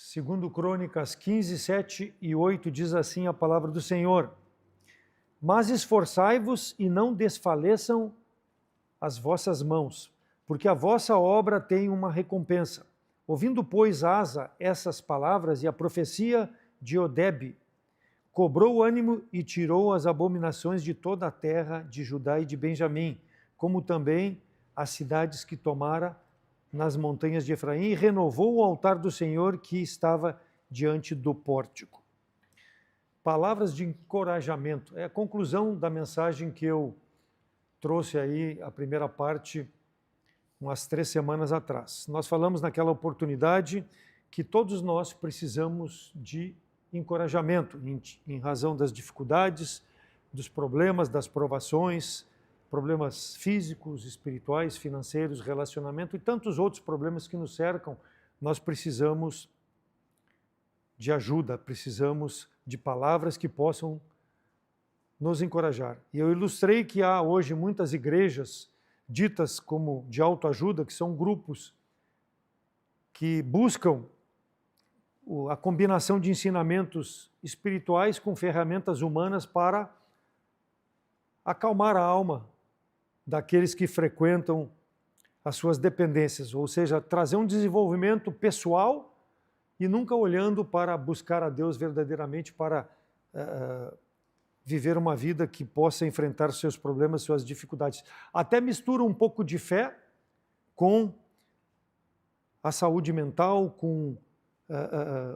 Segundo Crônicas 15, 7 e 8 diz assim a palavra do Senhor: Mas esforçai-vos e não desfaleçam as vossas mãos, porque a vossa obra tem uma recompensa. Ouvindo, pois, Asa essas palavras e a profecia de Odebe, cobrou ânimo e tirou as abominações de toda a terra de Judá e de Benjamim, como também as cidades que tomara nas montanhas de Efraim, e renovou o altar do Senhor que estava diante do pórtico. Palavras de encorajamento. É a conclusão da mensagem que eu trouxe aí, a primeira parte, umas 3 semanas atrás. Nós falamos naquela oportunidade que todos nós precisamos de encorajamento, em razão das dificuldades, dos problemas, das provações, problemas físicos, espirituais, financeiros, relacionamento e tantos outros problemas que nos cercam. Nós precisamos de ajuda, precisamos de palavras que possam nos encorajar. E eu ilustrei que há hoje muitas igrejas ditas como de autoajuda, que são grupos que buscam a combinação de ensinamentos espirituais com ferramentas humanas para acalmar a alma daqueles que frequentam as suas dependências, ou seja, trazer um desenvolvimento pessoal e nunca olhando para buscar a Deus verdadeiramente, para viver uma vida que possa enfrentar seus problemas, suas dificuldades. Até mistura um pouco de fé com a saúde mental, com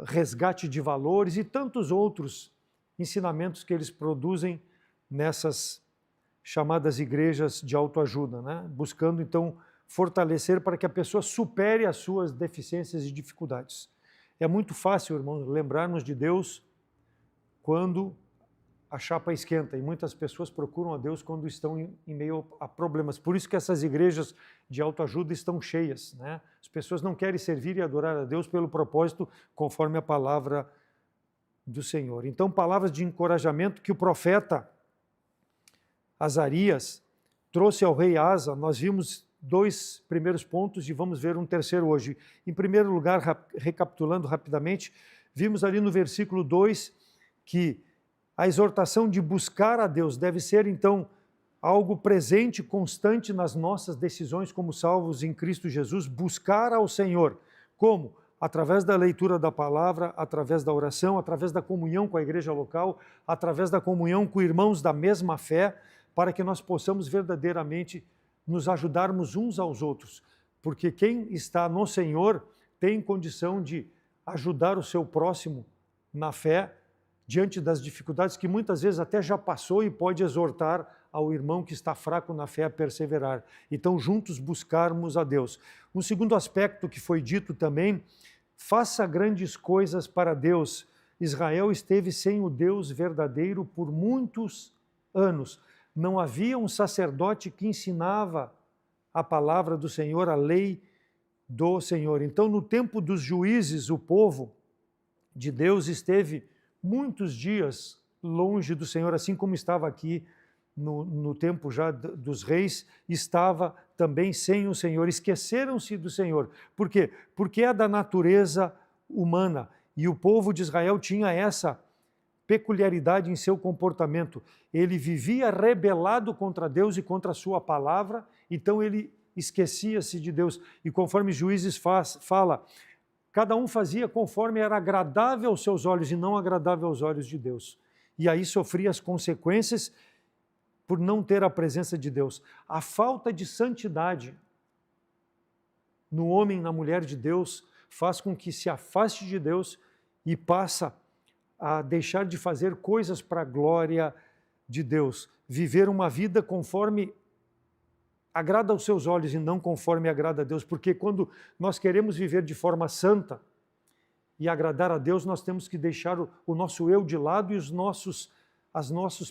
resgate de valores e tantos outros ensinamentos que eles produzem nessas chamadas igrejas de autoajuda, né? Buscando então fortalecer para que a pessoa supere as suas deficiências e dificuldades. É muito fácil, irmãos, lembrarmos de Deus quando a chapa esquenta, e muitas pessoas procuram a Deus quando estão em meio a problemas. Por isso que essas igrejas de autoajuda estão cheias, né? As pessoas não querem servir e adorar a Deus pelo propósito conforme a palavra do Senhor. Então, palavras de encorajamento que o profeta Azarias trouxe ao rei Asa. Nós vimos 2 primeiros pontos e vamos ver um terceiro hoje. Em primeiro lugar, recapitulando rapidamente, vimos ali no versículo 2 que a exortação de buscar a Deus deve ser, então, algo presente, constante nas nossas decisões como salvos em Cristo Jesus, buscar ao Senhor. Como? Através da leitura da palavra, através da oração, através da comunhão com a igreja local, através da comunhão com irmãos da mesma fé, para que nós possamos verdadeiramente nos ajudarmos uns aos outros. Porque quem está no Senhor tem condição de ajudar o seu próximo na fé, diante das dificuldades que muitas vezes até já passou, e pode exortar ao irmão que está fraco na fé a perseverar. Então, juntos buscarmos a Deus. Um segundo aspecto que foi dito também: faça grandes coisas para Deus. Israel esteve sem o Deus verdadeiro por muitos anos. Não havia um sacerdote que ensinava a palavra do Senhor, a lei do Senhor. Então, no tempo dos juízes, o povo de Deus esteve muitos dias longe do Senhor, assim como estava aqui no tempo já dos reis, estava também sem o Senhor. Esqueceram-se do Senhor. Por quê? Porque é da natureza humana. E o povo de Israel tinha essa peculiaridade em seu comportamento. Ele vivia rebelado contra Deus e contra a sua palavra, então ele esquecia-se de Deus. E conforme Juízes fala, cada um fazia conforme era agradável aos seus olhos e não agradável aos olhos de Deus. E aí sofria as consequências por não ter a presença de Deus. A falta de santidade no homem, na mulher de Deus, faz com que se afaste de Deus e passa a deixar de fazer coisas para a glória de Deus. Viver uma vida conforme agrada aos seus olhos e não conforme agrada a Deus. Porque quando nós queremos viver de forma santa e agradar a Deus, nós temos que deixar o nosso eu de lado e os nossos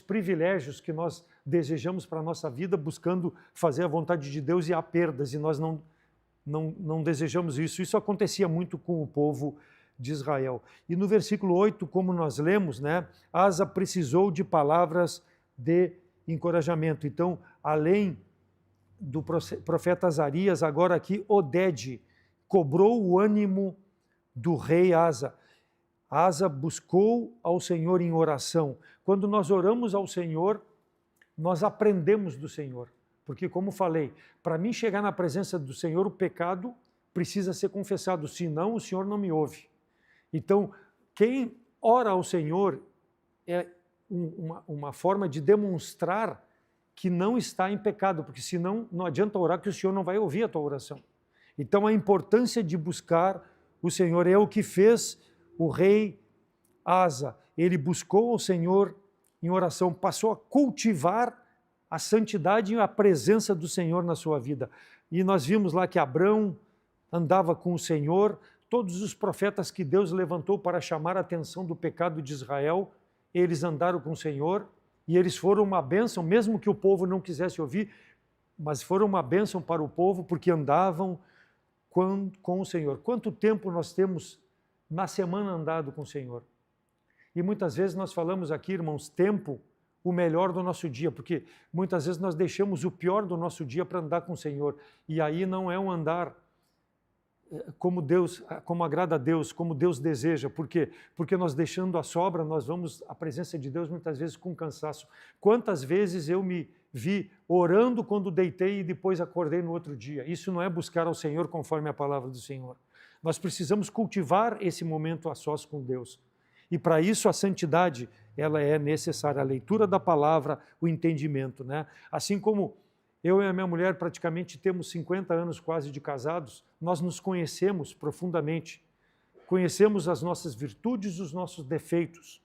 privilégios que nós desejamos para a nossa vida, buscando fazer a vontade de Deus, e há perdas, e nós não desejamos isso. Isso acontecia muito com o povo de Israel. E no versículo 8, como nós lemos, né, Asa precisou de palavras de encorajamento. Então, além do profeta Azarias, agora aqui Odede cobrou o ânimo do rei Asa. Asa buscou ao Senhor em oração. Quando nós oramos ao Senhor, nós aprendemos do Senhor. Porque, como falei, para mim chegar na presença do Senhor, o pecado precisa ser confessado, senão o Senhor não me ouve. Então, quem ora ao Senhor é uma forma de demonstrar que não está em pecado, porque senão não adianta orar que o Senhor não vai ouvir a tua oração. Então, a importância de buscar o Senhor é o que fez o rei Asa. Ele buscou ao Senhor em oração, passou a cultivar a santidade e a presença do Senhor na sua vida. E nós vimos lá que Abrão andava com o Senhor, todos os profetas que Deus levantou para chamar a atenção do pecado de Israel, eles andaram com o Senhor e eles foram uma bênção, mesmo que o povo não quisesse ouvir, mas foram uma bênção para o povo porque andavam com o Senhor. Quanto tempo nós temos na semana andado com o Senhor? E muitas vezes nós falamos aqui, irmãos, tempo, o melhor do nosso dia, porque muitas vezes nós deixamos o pior do nosso dia para andar com o Senhor. E aí não é um andar como Deus, como agrada a Deus, como Deus deseja. Por quê? Porque nós deixando a sobra, nós vamos à presença de Deus muitas vezes com cansaço. Quantas vezes eu me vi orando quando deitei e depois acordei no outro dia? Isso não é buscar ao Senhor conforme a palavra do Senhor. Nós precisamos cultivar esse momento a sós com Deus. E para isso a santidade, ela é necessária, a leitura da palavra, o entendimento, né? Assim como eu e a minha mulher praticamente temos 50 anos quase de casados, nós nos conhecemos profundamente. Conhecemos as nossas virtudes, os nossos defeitos,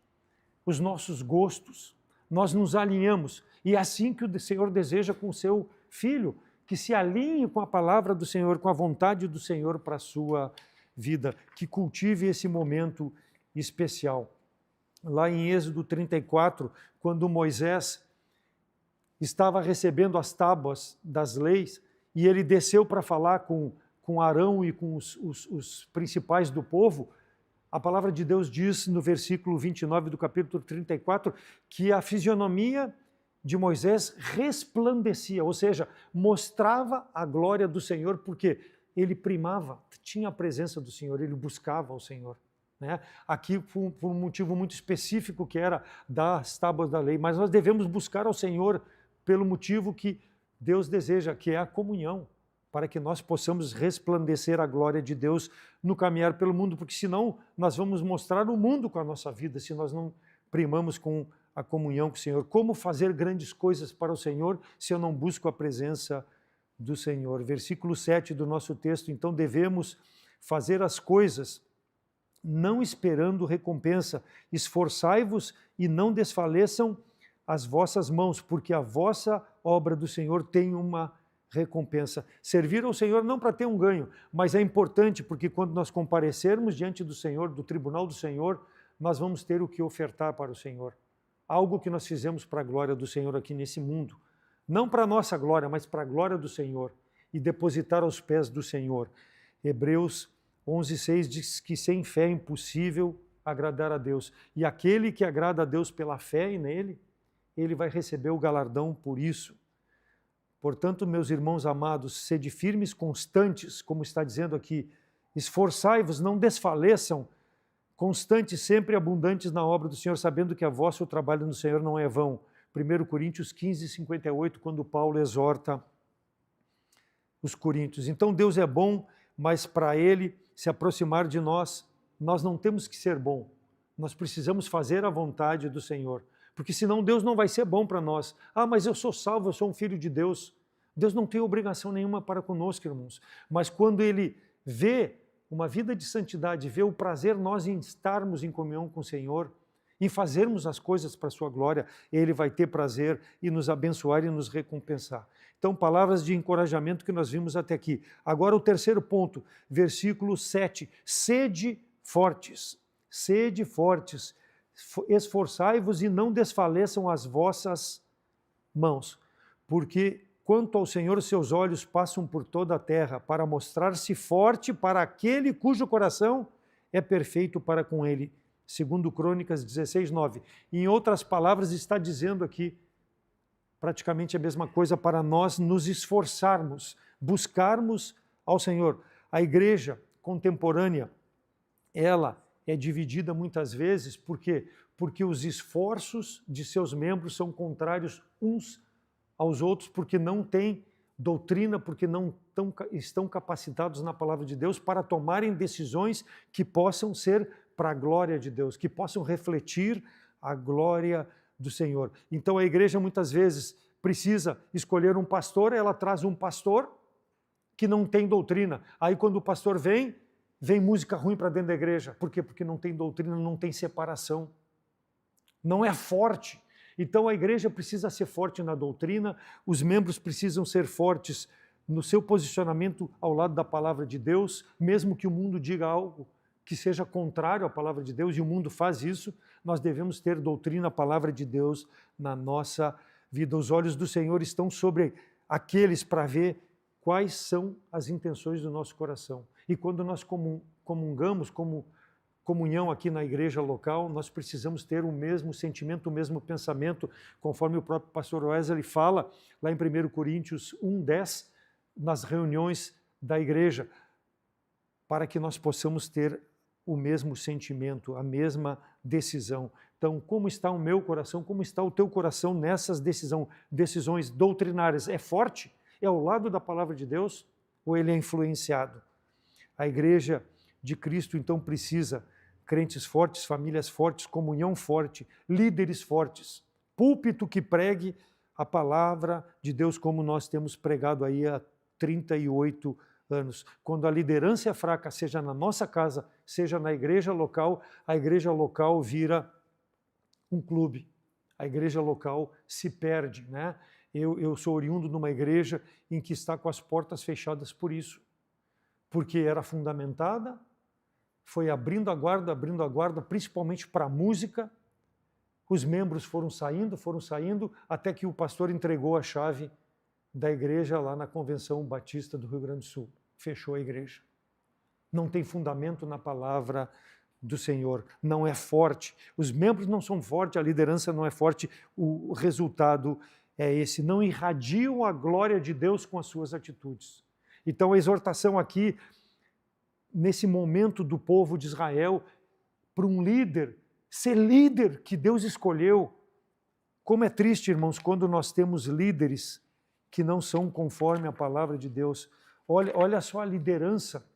os nossos gostos. Nós nos alinhamos. E é assim que o Senhor deseja com o seu filho, que se alinhe com a palavra do Senhor, com a vontade do Senhor para a sua vida, que cultive esse momento especial. Lá em Êxodo 34, quando Moisés estava recebendo as tábuas das leis e ele desceu para falar com Arão e com os principais do povo, a palavra de Deus diz no versículo 29 do capítulo 34 que a fisionomia de Moisés resplandecia, ou seja, mostrava a glória do Senhor, porque ele primava, tinha a presença do Senhor, ele buscava o Senhor. Né? Aqui por um motivo muito específico que era das tábuas da lei, mas nós devemos buscar ao Senhor pelo motivo que Deus deseja, que é a comunhão, para que nós possamos resplandecer a glória de Deus no caminhar pelo mundo, porque senão nós vamos mostrar o mundo com a nossa vida, se nós não primamos com a comunhão com o Senhor. Como fazer grandes coisas para o Senhor se eu não busco a presença do Senhor? Versículo 7 do nosso texto, então devemos fazer as coisas não esperando recompensa, esforçai-vos e não desfaleçam as vossas mãos, porque a vossa obra do Senhor tem uma recompensa. Servir ao Senhor não para ter um ganho, mas é importante porque quando nós comparecermos diante do Senhor, do tribunal do Senhor, nós vamos ter o que ofertar para o Senhor. Algo que nós fizemos para a glória do Senhor aqui nesse mundo. Não para a nossa glória, mas para a glória do Senhor. E depositar aos pés do Senhor. Hebreus 11:6 diz que sem fé é impossível agradar a Deus. E aquele que agrada a Deus pela fé e nele, ele vai receber o galardão por isso. Portanto, meus irmãos amados, sede firmes, constantes, como está dizendo aqui, esforçai-vos, não desfaleçam, constantes, sempre abundantes na obra do Senhor, sabendo que a vosso trabalho no Senhor não é vão. 1 Coríntios 15:58, quando Paulo exorta os coríntios. Então Deus é bom, mas para Ele se aproximar de nós, nós não temos que ser bom. Nós precisamos fazer a vontade do Senhor. Porque senão Deus não vai ser bom para nós. Ah, mas eu sou salvo, eu sou um filho de Deus. Deus não tem obrigação nenhuma para conosco, irmãos. Mas quando Ele vê uma vida de santidade, vê o prazer nós em estarmos em comunhão com o Senhor, em fazermos as coisas para a sua glória, Ele vai ter prazer e nos abençoar e nos recompensar. Então, palavras de encorajamento que nós vimos até aqui. Agora o terceiro ponto, versículo 7. Sede fortes, esforçai-vos e não desfaleçam as vossas mãos, porque quanto ao Senhor, seus olhos passam por toda a terra para mostrar-se forte para aquele cujo coração é perfeito para com ele. Segundo Crônicas 16:9. Em outras palavras, está dizendo aqui praticamente a mesma coisa para nós nos esforçarmos, buscarmos ao Senhor. A igreja contemporânea, ela é dividida muitas vezes, por quê? Porque os esforços de seus membros são contrários uns aos outros, porque não têm doutrina, porque não estão capacitados na palavra de Deus para tomarem decisões que possam ser para a glória de Deus, que possam refletir a glória do Senhor. Então a igreja muitas vezes precisa escolher um pastor, ela traz um pastor que não tem doutrina. Aí quando o pastor vem música ruim para dentro da igreja. Por quê? Porque não tem doutrina, não tem separação. Não é forte. Então a igreja precisa ser forte na doutrina, os membros precisam ser fortes no seu posicionamento ao lado da palavra de Deus, mesmo que o mundo diga algo que seja contrário à palavra de Deus, e o mundo faz isso, nós devemos ter doutrina, a palavra de Deus na nossa vida. Os olhos do Senhor estão sobre aqueles para ver quais são as intenções do nosso coração. E quando nós comungamos, como comunhão aqui na igreja local, nós precisamos ter o mesmo sentimento, o mesmo pensamento, conforme o próprio pastor Wesley fala lá em 1 Coríntios 1:10, nas reuniões da igreja, para que nós possamos ter o mesmo sentimento, a mesma decisão. Então, como está o meu coração, como está o teu coração nessas decisões doutrinárias? É forte? É ao lado da palavra de Deus ou ele é influenciado? A igreja de Cristo, então, precisa crentes fortes, famílias fortes, comunhão forte, líderes fortes, púlpito que pregue a palavra de Deus como nós temos pregado aí há 38 anos. Quando a liderança é fraca, seja na nossa casa, seja na igreja local, a igreja local vira um clube. A igreja local se perde, né? Eu sou oriundo de uma igreja em que está com as portas fechadas por isso. Porque era fundamentada, foi abrindo a guarda, principalmente para a música. Os membros foram saindo, até que o pastor entregou a chave da igreja lá na Convenção Batista do Rio Grande do Sul. Fechou a igreja. Não tem fundamento na palavra do Senhor, não é forte. Os membros não são fortes, a liderança não é forte, o resultado é esse. Não irradiam a glória de Deus com as suas atitudes. Então a exortação aqui, nesse momento do povo de Israel, para um líder, ser líder que Deus escolheu. Como é triste, irmãos, quando nós temos líderes que não são conforme a palavra de Deus. Olha só a liderança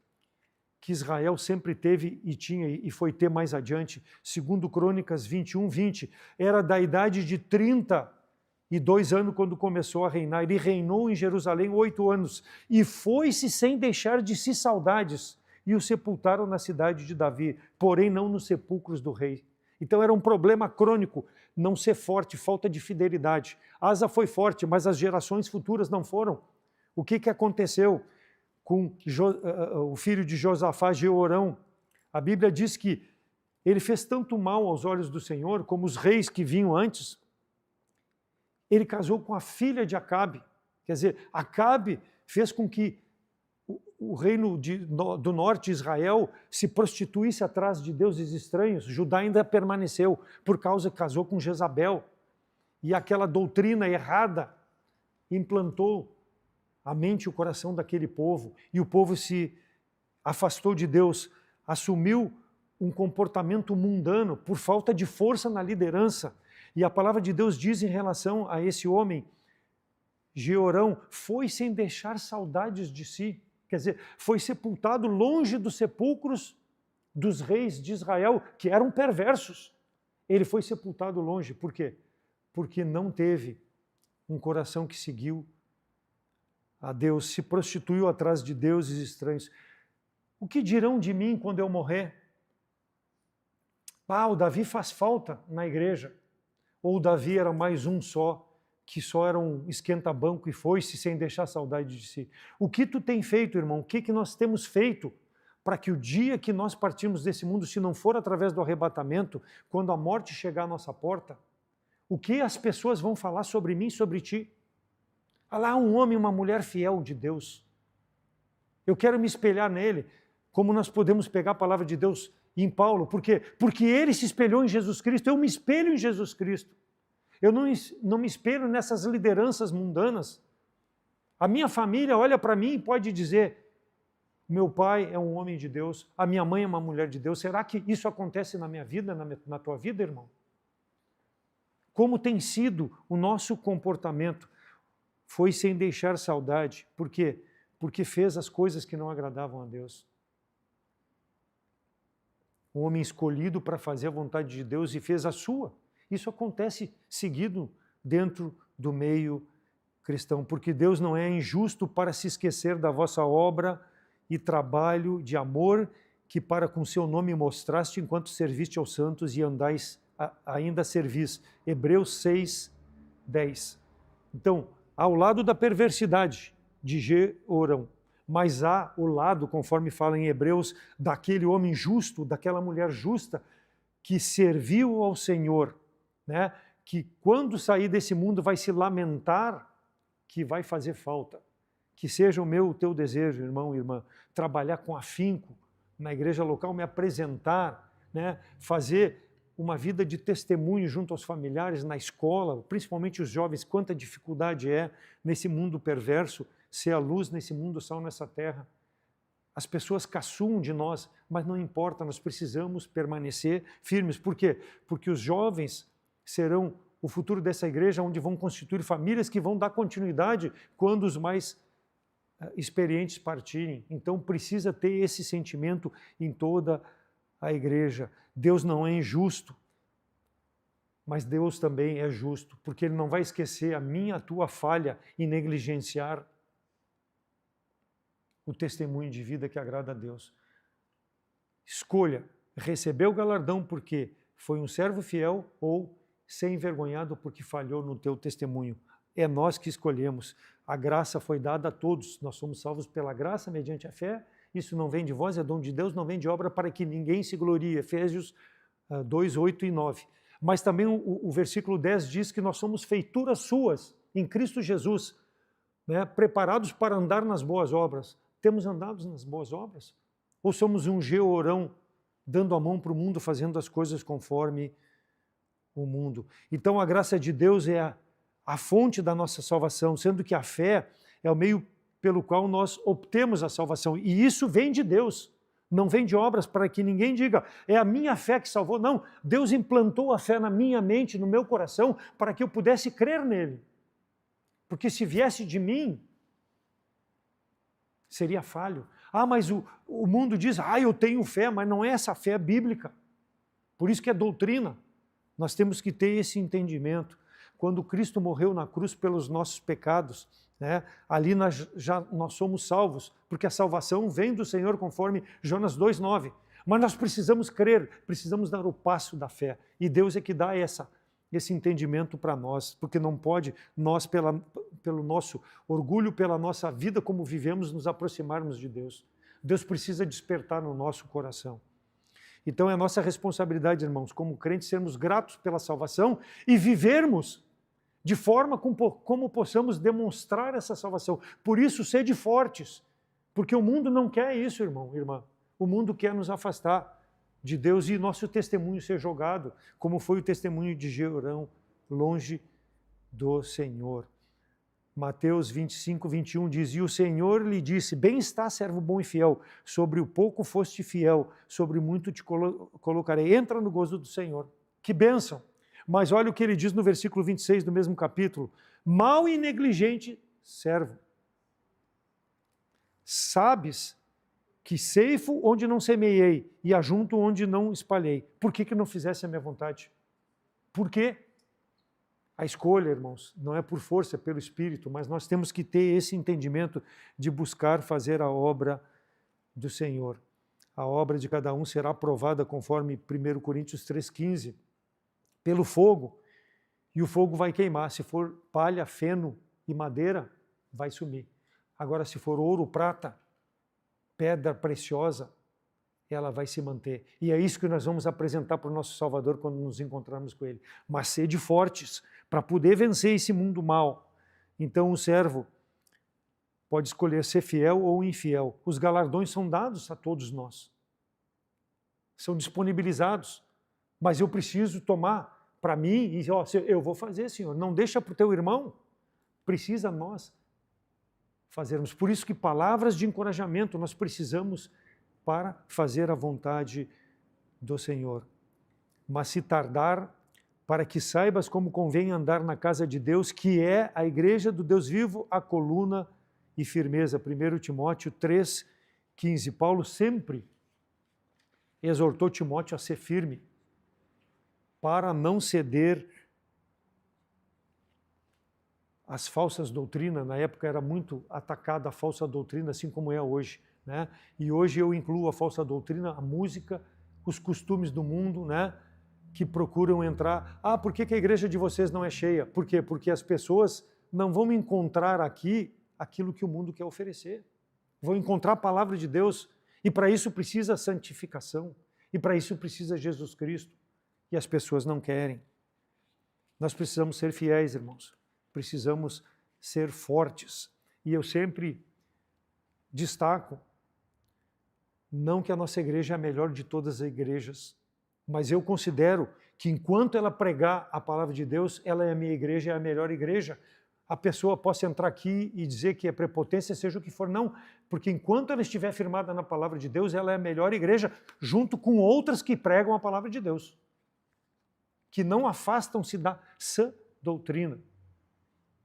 que Israel sempre teve e tinha e foi ter mais adiante. Segundo Crônicas 21:20, era da idade de 32 anos quando começou a reinar. Ele reinou em Jerusalém 8 anos e foi-se sem deixar de si saudades, e o sepultaram na cidade de Davi, porém não nos sepulcros do rei. Então era um problema crônico, não ser forte, falta de fidelidade. Asa foi forte, mas as gerações futuras não foram. O que aconteceu com o filho de Josafá, Jeorão? A Bíblia diz que ele fez tanto mal aos olhos do Senhor, como os reis que vinham antes. Ele casou com a filha de Acabe. Quer dizer, Acabe fez com que o reino do norte, Israel, se prostituísse atrás de deuses estranhos. Judá ainda permaneceu, por causa que casou com Jezabel. E aquela doutrina errada implantou a mente e o coração daquele povo. E o povo se afastou de Deus, assumiu um comportamento mundano por falta de força na liderança. E a palavra de Deus diz em relação a esse homem, Jeorão, foi sem deixar saudades de si. Quer dizer, foi sepultado longe dos sepulcros dos reis de Israel, que eram perversos. Ele foi sepultado longe. Por quê? Porque não teve um coração que seguiu a Deus, se prostituiu atrás de deuses estranhos. O que dirão de mim quando eu morrer? O Davi faz falta na igreja. Ou o Davi era mais um só, que só era um esquenta-banco e foi-se sem deixar saudade de si. O que tu tem feito, irmão? O que nós temos feito para que o dia que nós partirmos desse mundo, se não for através do arrebatamento, quando a morte chegar à nossa porta, o que as pessoas vão falar sobre mim, sobre ti? Lá um homem e uma mulher fiel de Deus. Eu quero me espelhar nele, como nós podemos pegar a palavra de Deus em Paulo. Por quê? Porque ele se espelhou em Jesus Cristo, eu me espelho em Jesus Cristo. Eu não me espelho nessas lideranças mundanas. A minha família olha para mim e pode dizer, meu pai é um homem de Deus, a minha mãe é uma mulher de Deus. Será que isso acontece na minha vida, na tua vida, irmão? Como tem sido o nosso comportamento? Foi sem deixar saudade. Por quê? Porque fez as coisas que não agradavam a Deus. Um homem escolhido para fazer a vontade de Deus e fez a sua. Isso acontece seguido dentro do meio cristão, porque Deus não é injusto para se esquecer da vossa obra e trabalho de amor que para com seu nome mostraste enquanto serviste aos santos e andais ainda servis. Hebreus 6, 10. Então, ao lado da perversidade de Jeorão, mas há o lado, conforme fala em Hebreus, daquele homem justo, daquela mulher justa, que serviu ao Senhor, né? Que quando sair desse mundo vai se lamentar que vai fazer falta. Que seja o teu desejo, irmão e irmã, trabalhar com afinco na igreja local, me apresentar, né? Fazer uma vida de testemunho junto aos familiares, na escola, principalmente os jovens, quanta dificuldade é nesse mundo perverso, ser a luz nesse mundo, sal nessa terra. As pessoas caçoam de nós, mas não importa, nós precisamos permanecer firmes. Por quê? Porque os jovens serão o futuro dessa igreja, onde vão constituir famílias que vão dar continuidade quando os mais experientes partirem. Então precisa ter esse sentimento em toda a igreja. Deus não é injusto, mas Deus também é justo, porque Ele não vai esquecer a minha, a tua falha e negligenciar o testemunho de vida que agrada a Deus. Escolha, receber o galardão porque foi um servo fiel ou ser envergonhado porque falhou no teu testemunho. É nós que escolhemos. A graça foi dada a todos. Nós somos salvos pela graça mediante a fé. Isso não vem de vós, é dom de Deus, não vem de obra para que ninguém se glorie. Efésios 2, 8 e 9. Mas também o versículo 10 diz que nós somos feituras suas em Cristo Jesus, né, preparados para andar nas boas obras. Temos andado nas boas obras? Ou somos um Jeorão dando a mão para o mundo, fazendo as coisas conforme o mundo? Então a graça de Deus é a fonte da nossa salvação, sendo que a fé é o meio pelo qual nós obtemos a salvação. E isso vem de Deus, não vem de obras, para que ninguém diga, é a minha fé que salvou. Não, Deus implantou a fé na minha mente, no meu coração, para que eu pudesse crer nele. Porque se viesse de mim, seria falho. Ah, mas o mundo diz, eu tenho fé, mas não é essa fé bíblica. Por isso que é doutrina. Nós temos que ter esse entendimento. Quando Cristo morreu na cruz pelos nossos pecados, né, ali nós somos salvos, porque a salvação vem do Senhor, conforme Jonas 2,9. Mas nós precisamos crer, precisamos dar o passo da fé. E Deus é que dá esse entendimento para nós, porque não pode nós, pelo nosso orgulho, pela nossa vida como vivemos, nos aproximarmos de Deus. Deus precisa despertar no nosso coração. Então é nossa responsabilidade, irmãos, como crentes, sermos gratos pela salvação e vivermos de forma como possamos demonstrar essa salvação. Por isso, sede fortes, porque o mundo não quer isso, irmão, irmã. O mundo quer nos afastar de Deus e nosso testemunho ser jogado, como foi o testemunho de Jeorão, longe do Senhor. Mateus 25, 21 diz, e o Senhor lhe disse, bem está, servo bom e fiel, sobre o pouco foste fiel, sobre muito te colocarei. Entra no gozo do Senhor. Que bênção! Mas olha o que ele diz no versículo 26 do mesmo capítulo. Mau e negligente servo. Sabes que ceifo onde não semeei e ajunto onde não espalhei. Por que não fizesse a minha vontade? Por quê? A escolha, irmãos, não é por força, é pelo Espírito, mas nós temos que ter esse entendimento de buscar fazer a obra do Senhor. A obra de cada um será aprovada conforme 1 Coríntios 3,15, pelo fogo, e o fogo vai queimar. Se for palha, feno e madeira, vai sumir. Agora, se for ouro, prata, pedra preciosa, ela vai se manter. E é isso que nós vamos apresentar para o nosso Salvador quando nos encontrarmos com Ele. Mas sede fortes, para poder vencer esse mundo mal. Então o servo pode escolher ser fiel ou infiel. Os galardões são dados a todos nós. São disponibilizados. Mas eu preciso tomar para mim e eu vou fazer, Senhor. Não deixa para o teu irmão. Precisa nós fazermos. Por isso que palavras de encorajamento nós precisamos para fazer a vontade do Senhor. Mas se tardar, para que saibas como convém andar na casa de Deus, que é a igreja do Deus vivo, a coluna e firmeza. 1 Timóteo 3,15. Paulo sempre exortou Timóteo a ser firme, para não ceder às falsas doutrinas. Na época era muito atacada a falsa doutrina, assim como é hoje, né? E hoje eu incluo a falsa doutrina, a música, os costumes do mundo, né? Que procuram entrar. Ah, por que a igreja de vocês não é cheia? Por quê? Porque as pessoas não vão encontrar aqui aquilo que o mundo quer oferecer. Vão encontrar a palavra de Deus, e para isso precisa santificação, e para isso precisa Jesus Cristo, e as pessoas não querem. Nós precisamos ser fiéis, irmãos, precisamos ser fortes, e eu sempre destaco, não que a nossa igreja é a melhor de todas as igrejas, mas eu considero que enquanto ela pregar a palavra de Deus, ela é a minha igreja, é a melhor igreja. A pessoa possa entrar aqui e dizer que é prepotência, seja o que for, não, porque enquanto ela estiver firmada na palavra de Deus, ela é a melhor igreja, junto com outras que pregam a palavra de Deus, que não afastam-se da sã doutrina.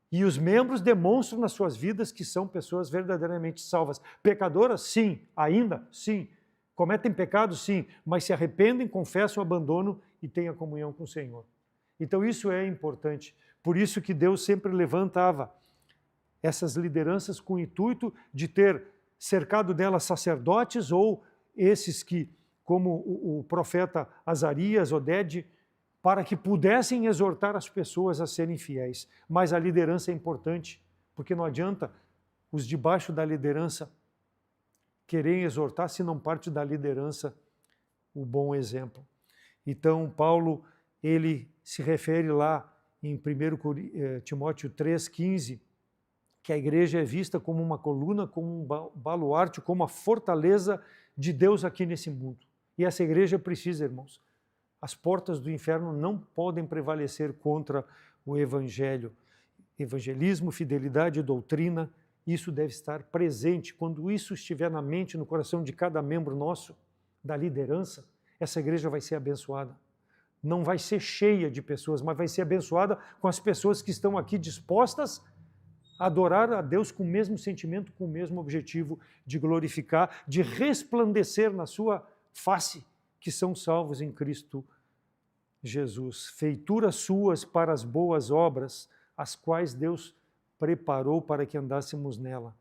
E os membros demonstram nas suas vidas que são pessoas verdadeiramente salvas. Pecadoras? Sim. Ainda? Sim. Cometem pecados? Sim. Mas se arrependem, confessam o abandono e têm a comunhão com o Senhor. Então isso é importante. Por isso que Deus sempre levantava essas lideranças com o intuito de ter cercado delas sacerdotes ou esses que, como o profeta Azarias, Oded, para que pudessem exortar as pessoas a serem fiéis. Mas a liderança é importante, porque não adianta os debaixo da liderança querem exortar se não parte da liderança o bom exemplo. Então, Paulo, ele se refere lá em 1 Timóteo 3,15, que a igreja é vista como uma coluna, como um baluarte, como a fortaleza de Deus aqui nesse mundo. E essa igreja precisa, irmãos, as portas do inferno não podem prevalecer contra o Evangelho. Evangelismo, fidelidade, doutrina, isso deve estar presente. Quando isso estiver na mente, no coração de cada membro nosso, da liderança, essa igreja vai ser abençoada. Não vai ser cheia de pessoas, mas vai ser abençoada com as pessoas que estão aqui dispostas a adorar a Deus com o mesmo sentimento, com o mesmo objetivo de glorificar, de resplandecer na sua face, que são salvos em Cristo Jesus. Feituras suas para as boas obras, as quais Deus preparou para que andássemos nela.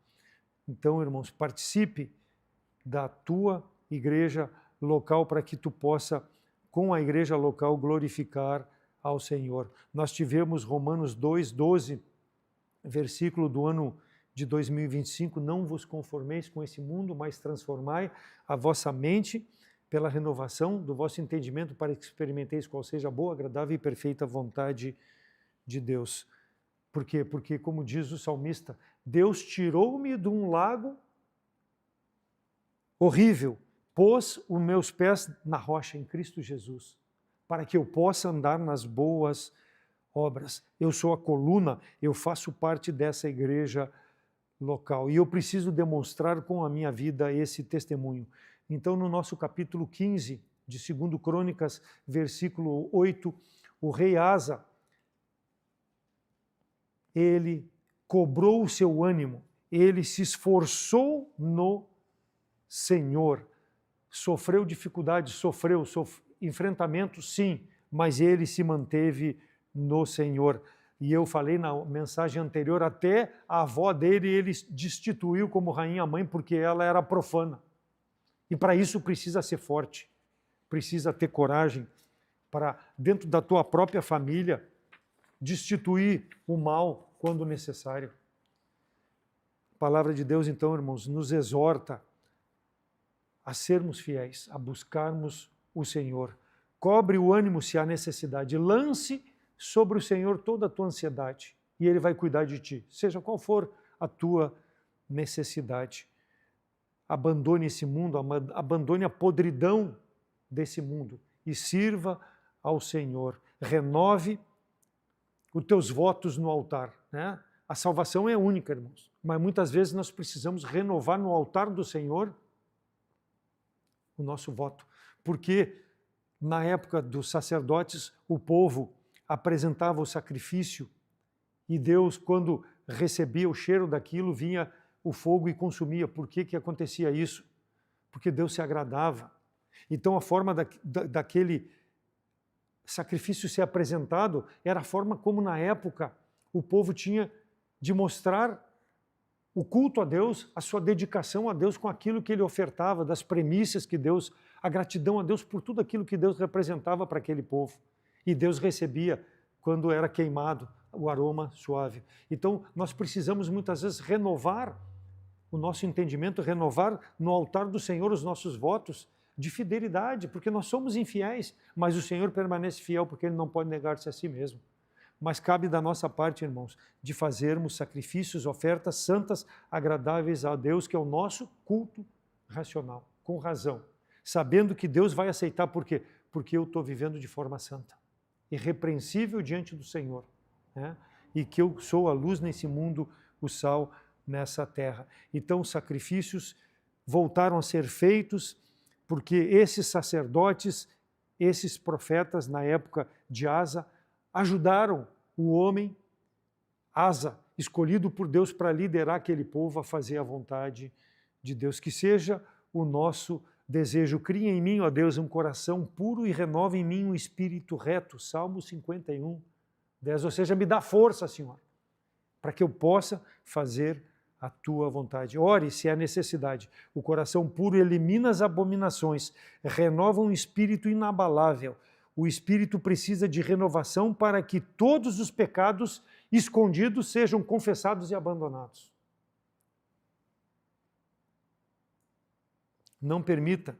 Então, irmãos, participe da tua igreja local para que tu possa, com a igreja local, glorificar ao Senhor. Nós tivemos Romanos 2,12, versículo do ano de 2025, não vos conformeis com esse mundo, mas transformai a vossa mente pela renovação do vosso entendimento para que experimenteis qual seja a boa, agradável e perfeita vontade de Deus. Por quê? Porque, como diz o salmista, Deus tirou-me de um lago horrível, pôs os meus pés na rocha em Cristo Jesus, para que eu possa andar nas boas obras. Eu sou a coluna, eu faço parte dessa igreja local e eu preciso demonstrar com a minha vida esse testemunho. Então, no nosso capítulo 15 de 2 Crônicas, versículo 8, o rei Asa, ele cobrou o seu ânimo, ele se esforçou no Senhor, sofreu dificuldades, sofreu enfrentamentos, sim, mas ele se manteve no Senhor. E eu falei na mensagem anterior, até a avó dele ele destituiu como rainha-mãe, porque ela era profana. E para isso precisa ser forte, precisa ter coragem para, dentro da tua própria família, destituir o mal quando necessário. A palavra de Deus, então, irmãos, nos exorta a sermos fiéis, a buscarmos o Senhor. Cobre o ânimo se há necessidade, lance sobre o Senhor toda a tua ansiedade e Ele vai cuidar de ti, seja qual for a tua necessidade. Abandone esse mundo, abandone a podridão desse mundo e sirva ao Senhor. Renove os teus votos no altar, né? A salvação é única, irmãos, mas muitas vezes nós precisamos renovar no altar do Senhor o nosso voto, porque na época dos sacerdotes, o povo apresentava o sacrifício e Deus, quando recebia o cheiro daquilo, vinha o fogo e consumia. Por que acontecia isso? Porque Deus se agradava. Então a forma daquele sacrifício ser apresentado era a forma como na época o povo tinha de mostrar o culto a Deus, a sua dedicação a Deus com aquilo que ele ofertava, das premissas que Deus, a gratidão a Deus por tudo aquilo que Deus representava para aquele povo. E Deus recebia quando era queimado o aroma suave. Então nós precisamos muitas vezes renovar o nosso entendimento, renovar no altar do Senhor os nossos votos de fidelidade, porque nós somos infiéis, mas o Senhor permanece fiel porque Ele não pode negar-se a si mesmo. Mas cabe da nossa parte, irmãos, de fazermos sacrifícios, ofertas santas, agradáveis a Deus, que é o nosso culto racional, com razão, sabendo que Deus vai aceitar, por quê? Porque eu estou vivendo de forma santa, irrepreensível diante do Senhor, né? E que eu sou a luz nesse mundo, o sal nessa terra. Então os sacrifícios voltaram a ser feitos, porque esses sacerdotes, esses profetas na época de Asa, ajudaram o homem, Asa, escolhido por Deus para liderar aquele povo a fazer a vontade de Deus. Que seja o nosso desejo. Cria em mim, ó Deus, um coração puro e renova em mim um espírito reto. Salmo 51, 10. Ou seja, me dá força, Senhor, para que eu possa fazer a tua vontade. Ore se há necessidade. O coração puro elimina as abominações, renova um espírito inabalável. O espírito precisa de renovação para que todos os pecados escondidos sejam confessados e abandonados. Não permita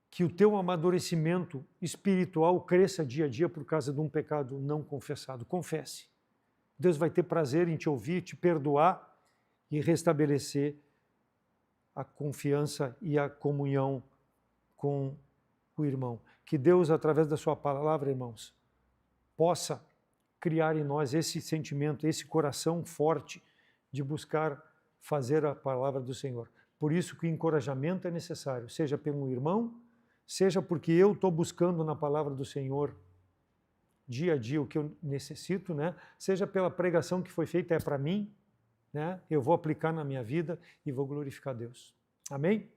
que o teu amadurecimento espiritual cresça dia a dia por causa de um pecado não confessado. Confesse. Deus vai ter prazer em te ouvir, te perdoar e restabelecer a confiança e a comunhão com o irmão. Que Deus, através da sua palavra, irmãos, possa criar em nós esse sentimento, esse coração forte de buscar fazer a palavra do Senhor. Por isso que o encorajamento é necessário, seja pelo irmão, seja porque eu estou buscando na palavra do Senhor dia a dia o que eu necessito, né? Seja pela pregação que foi feita, é para mim, né? Eu vou aplicar na minha vida e vou glorificar Deus. Amém?